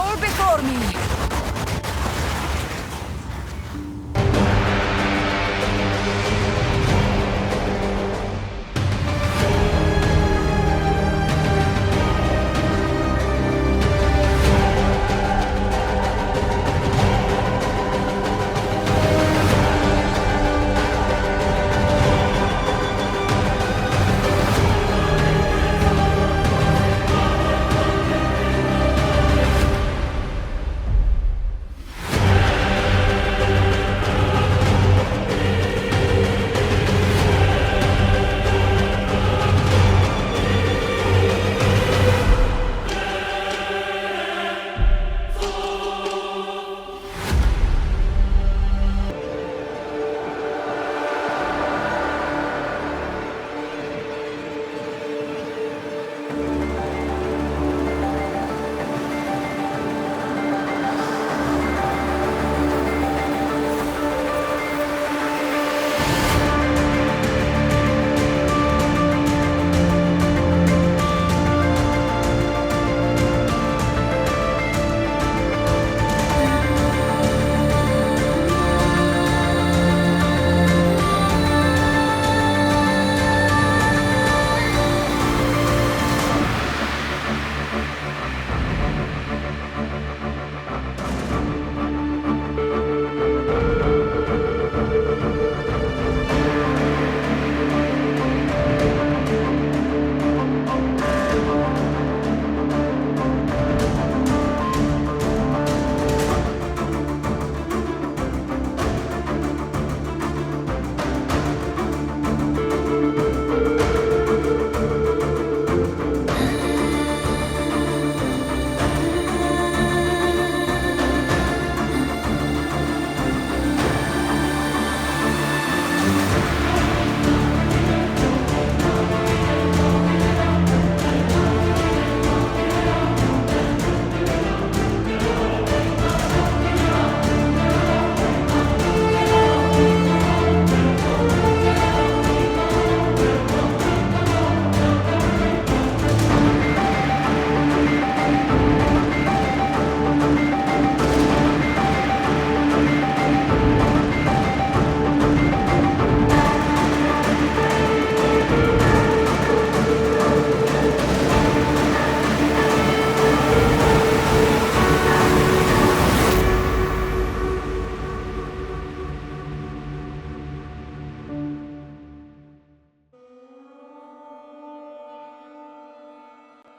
Fall before me!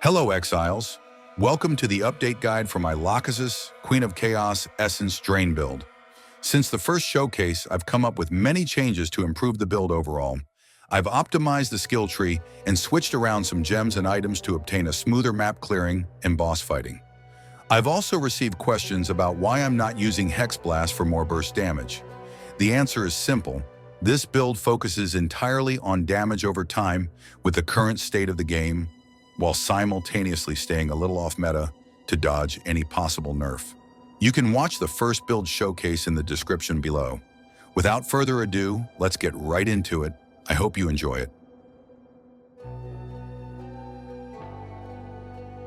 Hello, Exiles. Welcome to the update guide for my Lahkesis, Queen of Chaos Essence Drain build. Since the first showcase, I've come up with many changes to improve the build overall. I've optimized the skill tree and switched around some gems and items to obtain a smoother map clearing and boss fighting. I've also received questions about why I'm not using Hex Blast for more burst damage. The answer is simple. This build focuses entirely on damage over time with the current state of the game, while simultaneously staying a little off meta to dodge any possible nerf. You can watch the first build showcase in the description below. Without further ado, let's get right into it. I hope you enjoy it.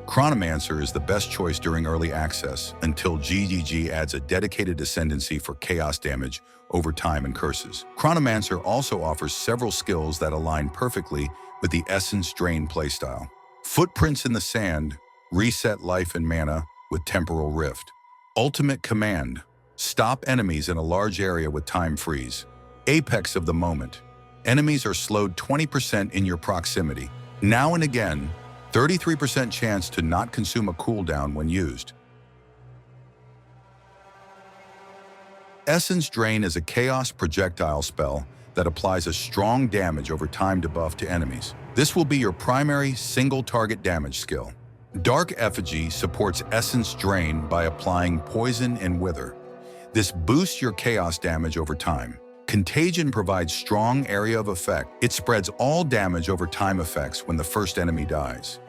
Chronomancer is the best choice during early access until GGG adds a dedicated ascendancy for chaos damage over time and curses. Chronomancer also offers several skills that align perfectly with the Essence Drain playstyle. Footprints in the Sand, reset life and mana with Temporal Rift. Ultimate Command, stop enemies in a large area with time freeze. Apex of the Moment, enemies are slowed 20% in your proximity. Now and again, 33% chance to not consume a cooldown when used. Essence Drain is a chaos projectile spell that applies a strong damage over time debuff to enemies. This will be your primary single-target damage skill. Dark Effigy supports Essence Drain by applying Poison and Wither. This boosts your chaos damage over time. Contagion provides strong area of effect. It spreads all damage over time effects when the first enemy dies.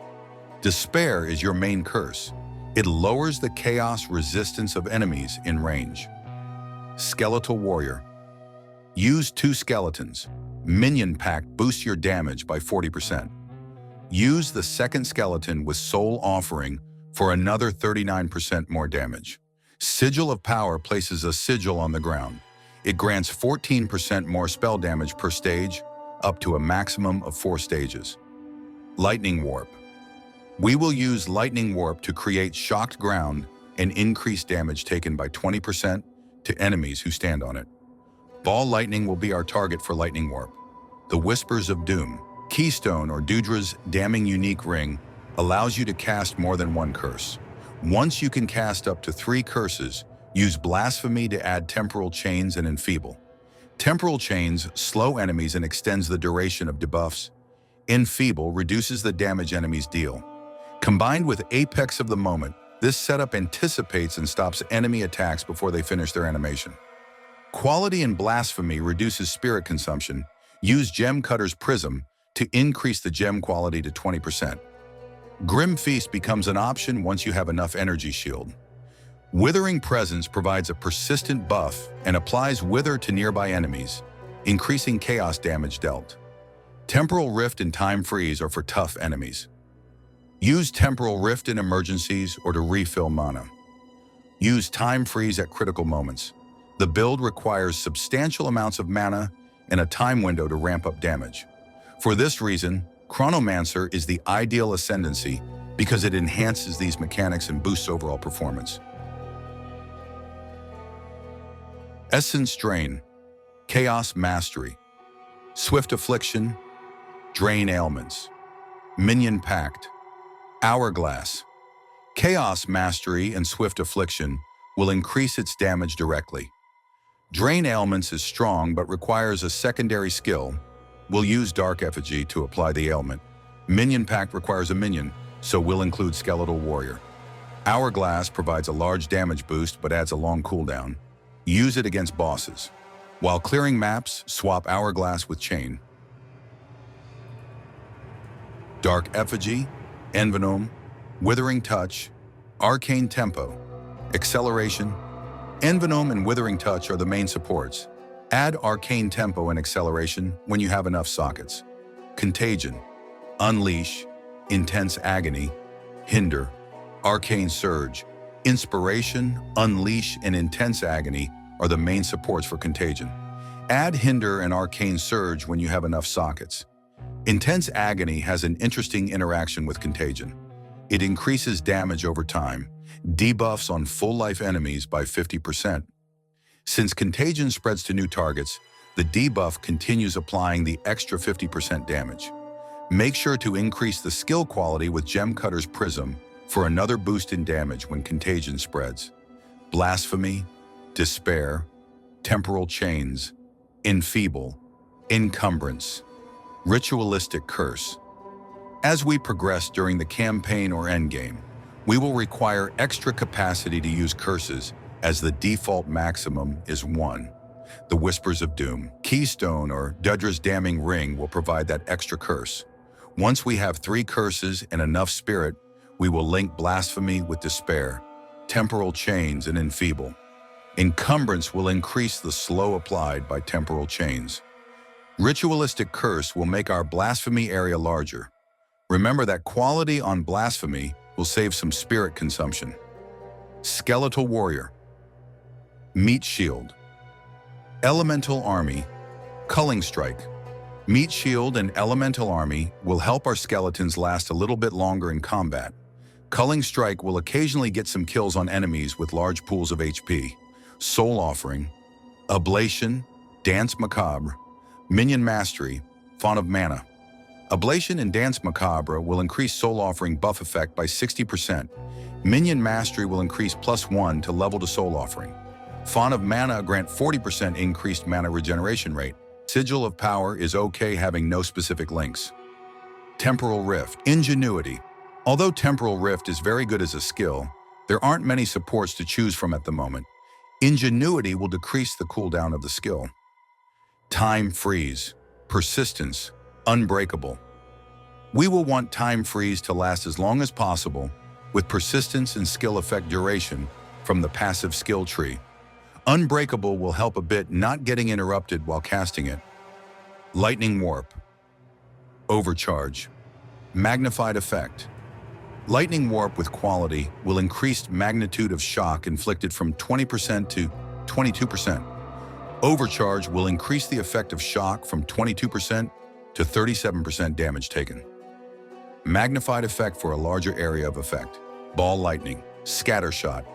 Despair is your main curse. It lowers the chaos resistance of enemies in range. Skeletal Warrior. Use 2 skeletons. Minion Pack boosts your damage by 40%. Use the second skeleton with Soul Offering for another 39% more damage. Sigil of Power places a sigil on the ground. It grants 14% more spell damage per stage, up to a maximum of 4 stages. Lightning Warp. We will use Lightning Warp to create shocked ground and increase damage taken by 20% to enemies who stand on it. Ball Lightning will be our target for Lightning Warp. The Whispers of Doom. Keystone or Dudra's Damning Unique Ring allows you to cast more than one curse. Once you can cast up to 3 curses, use Blasphemy to add Temporal Chains and Enfeeble. Temporal Chains slow enemies and extends the duration of debuffs. Enfeeble reduces the damage enemies deal. Combined with Apex of the Moment, this setup anticipates and stops enemy attacks before they finish their animation. Quality and Blasphemy reduces spirit consumption. Use Gem Cutter's Prism to increase the gem quality to 20%. Grim Feast becomes an option once you have enough energy shield. Withering Presence provides a persistent buff and applies Wither to nearby enemies, increasing chaos damage dealt. Temporal Rift and Time Freeze are for tough enemies. Use Temporal Rift in emergencies or to refill mana. Use Time Freeze at critical moments. The build requires substantial amounts of mana and a time window to ramp up damage. For this reason, Chronomancer is the ideal ascendancy because it enhances these mechanics and boosts overall performance. Essence Drain, Chaos Mastery, Swift Affliction, Drain Ailments, Minion Pact, Hourglass. Chaos Mastery and Swift Affliction will increase its damage directly. Drain Ailments is strong but requires a secondary skill. We'll use Dark Effigy to apply the ailment. Minion Pact requires a minion, so we'll include Skeletal Warrior. Hourglass provides a large damage boost but adds a long cooldown. Use it against bosses. While clearing maps, swap Hourglass with Chain. Dark Effigy, Envenom, Withering Touch, Arcane Tempo, Acceleration. Envenom and Withering Touch are the main supports. Add Arcane Tempo and Acceleration when you have enough sockets. Contagion, Unleash, Intense Agony, Hinder, Arcane Surge. Inspiration, Unleash, and Intense Agony are the main supports for Contagion. Add Hinder and Arcane Surge when you have enough sockets. Intense Agony has an interesting interaction with Contagion. It increases damage over time, debuffs on full-life enemies by 50%. Since Contagion spreads to new targets, the debuff continues applying the extra 50% damage. Make sure to increase the skill quality with Gem Cutter's Prism for another boost in damage when Contagion spreads. Blasphemy, Despair, Temporal Chains, Enfeeble, Encumbrance, Ritualistic Curse. As we progress during the campaign or endgame, we will require extra capacity to use curses as the default maximum is 1. The Whispers of Doom, Keystone or Dudra's Damning Ring will provide that extra curse. Once we have 3 curses and enough spirit, we will link Blasphemy with Despair, Temporal Chains, and Enfeeble. Encumbrance will increase the slow applied by Temporal Chains. Ritualistic Curse will make our Blasphemy area larger. Remember that quality on Blasphemy will save some spirit consumption. Skeletal Warrior, Meat Shield, Elemental Army, Culling Strike. Meat Shield and Elemental Army will help our skeletons last a little bit longer in combat. Culling Strike will occasionally get some kills on enemies with large pools of HP. Soul Offering, Ablation, Dance Macabre, Minion Mastery, Font of Mana. Ablation and Dance Macabre will increase Soul Offering buff effect by 60%. Minion Mastery will increase +1 to level to Soul Offering. Font of Mana grant 40% increased mana regeneration rate. Sigil of Power is okay having no specific links. Temporal Rift, Ingenuity. Although Temporal Rift is very good as a skill, there aren't many supports to choose from at the moment. Ingenuity will decrease the cooldown of the skill. Time Freeze, Persistence, Unbreakable. We will want Time Freeze to last as long as possible, with Persistence and Skill Effect Duration from the passive skill tree. Unbreakable will help a bit not getting interrupted while casting it. Lightning Warp, Overcharge, Magnified Effect, Lightning Warp with quality will increase magnitude of shock inflicted from 20% to 22%. Overcharge will increase the effect of shock from 22% to 37% damage taken. Magnified effect for a larger area of effect. Ball Lightning, Scatter Shot,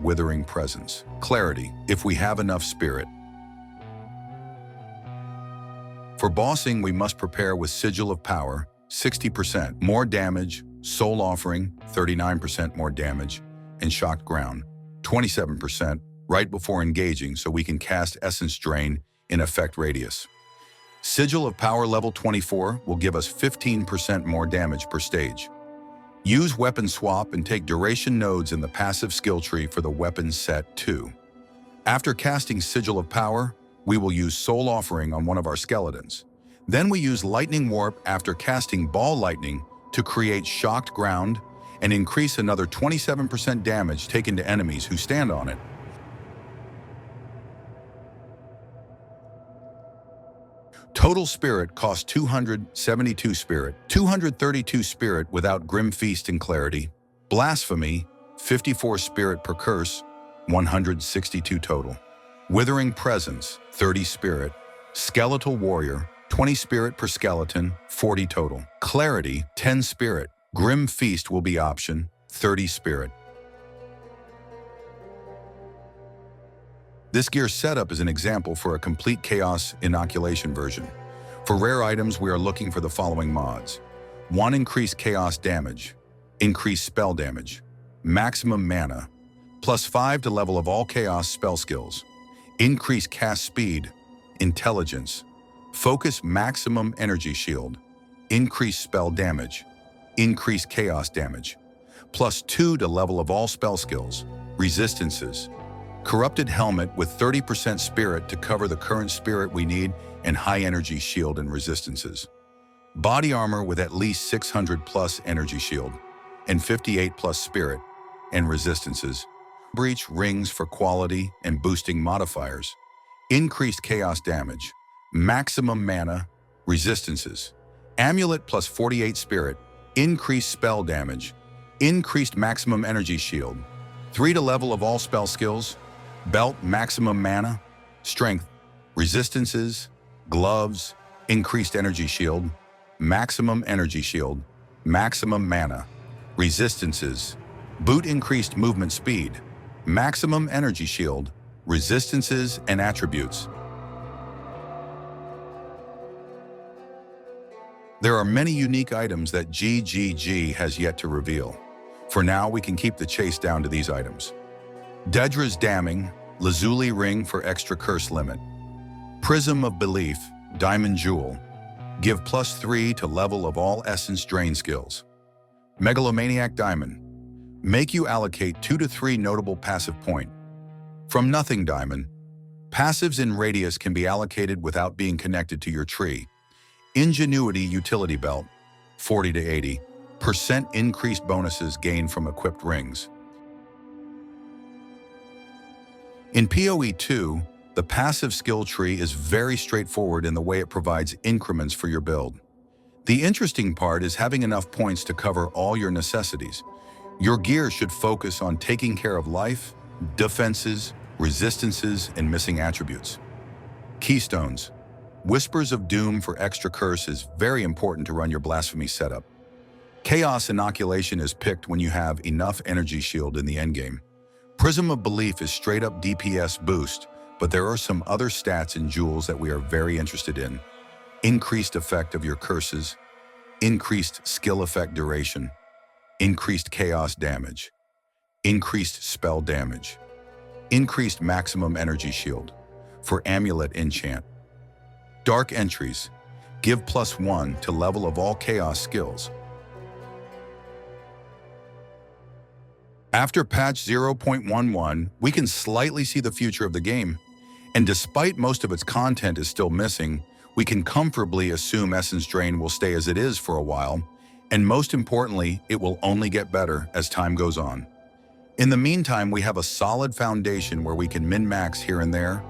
Withering Presence, Clarity, if we have enough spirit. For bossing, we must prepare with Sigil of Power, 60% more damage, Soul Offering, 39% more damage, and Shocked Ground, 27%, right before engaging so we can cast Essence Drain in effect radius. Sigil of Power level 24 will give us 15% more damage per stage. Use Weapon Swap and take duration nodes in the passive skill tree for the weapon set 2. After casting Sigil of Power, we will use Soul Offering on one of our skeletons. Then we use Lightning Warp after casting Ball Lightning to create Shocked Ground and increase another 27% damage taken to enemies who stand on it. Total Spirit costs 272 Spirit, 232 Spirit without Grim Feast and Clarity. Blasphemy, 54 Spirit per curse, 162 total. Withering Presence, 30 Spirit. Skeletal Warrior, 20 Spirit per skeleton, 40 total. Clarity, 10 Spirit. Grim Feast will be option, 30 Spirit. This gear setup is an example for a complete Chaos inoculation version. For rare items, we are looking for the following mods. 1. Increased Chaos damage. Increased spell damage. Maximum mana. +5 to level of all Chaos spell skills. Increased cast speed. Intelligence. Focus maximum energy shield. Increased spell damage. Increased Chaos damage. +2 to level of all spell skills. Resistances. Corrupted Helmet with 30% Spirit to cover the current Spirit we need and high energy shield and resistances. Body Armor with at least 600 plus energy shield and 58 plus Spirit and resistances. Breach Rings for quality and boosting modifiers. Increased Chaos damage. Maximum mana. Resistances. Amulet plus 48 Spirit. Increased spell damage. Increased maximum energy shield. 3 to level of all spell skills. Belt, maximum mana, strength, resistances, gloves, increased energy shield, maximum energy shield, maximum mana, resistances, boot increased movement speed, maximum energy shield, resistances and attributes. There are many unique items that GGG has yet to reveal. For now, we can keep the chase down to these items. Dedra's Damning, Lazuli Ring for extra curse limit. Prism of Belief, Diamond Jewel. Give +3 to level of all Essence Drain skills. Megalomaniac Diamond. Make you allocate 2 to 3 notable passive point. From Nothing Diamond. Passives in radius can be allocated without being connected to your tree. Ingenuity Utility Belt, 40 to 80% increased bonuses gained from equipped rings. In PoE 2, the passive skill tree is very straightforward in the way it provides increments for your build. The interesting part is having enough points to cover all your necessities. Your gear should focus on taking care of life, defenses, resistances, and missing attributes. Keystones. Whispers of Doom for extra curse is very important to run your Blasphemy setup. Chaos Inoculation is picked when you have enough energy shield in the endgame. Prism of Belief is straight up DPS boost, but there are some other stats and jewels that we are very interested in. Increased effect of your curses, increased skill effect duration, increased chaos damage, increased spell damage, increased maximum energy shield for Amulet Enchant. Dark Entries, give +1 to level of all chaos skills. After patch 0.11, we can slightly see the future of the game, and despite most of its content is still missing, we can comfortably assume Essence Drain will stay as it is for a while, and most importantly, it will only get better as time goes on. In the meantime, we have a solid foundation where we can min-max here and there,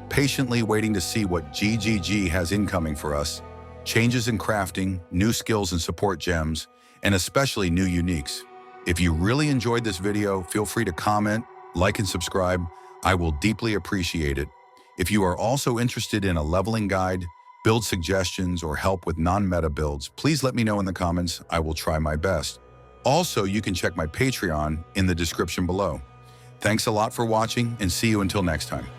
patiently waiting to see what GGG has incoming for us, changes in crafting, new skills and support gems, and especially new uniques. If you really enjoyed this video, feel free to comment, like, and subscribe. I will deeply appreciate it. If you are also interested in a leveling guide, build suggestions, or help with non-meta builds, please let me know in the comments. I will try my best. Also, you can check my Patreon in the description below. Thanks a lot for watching, and see you until next time.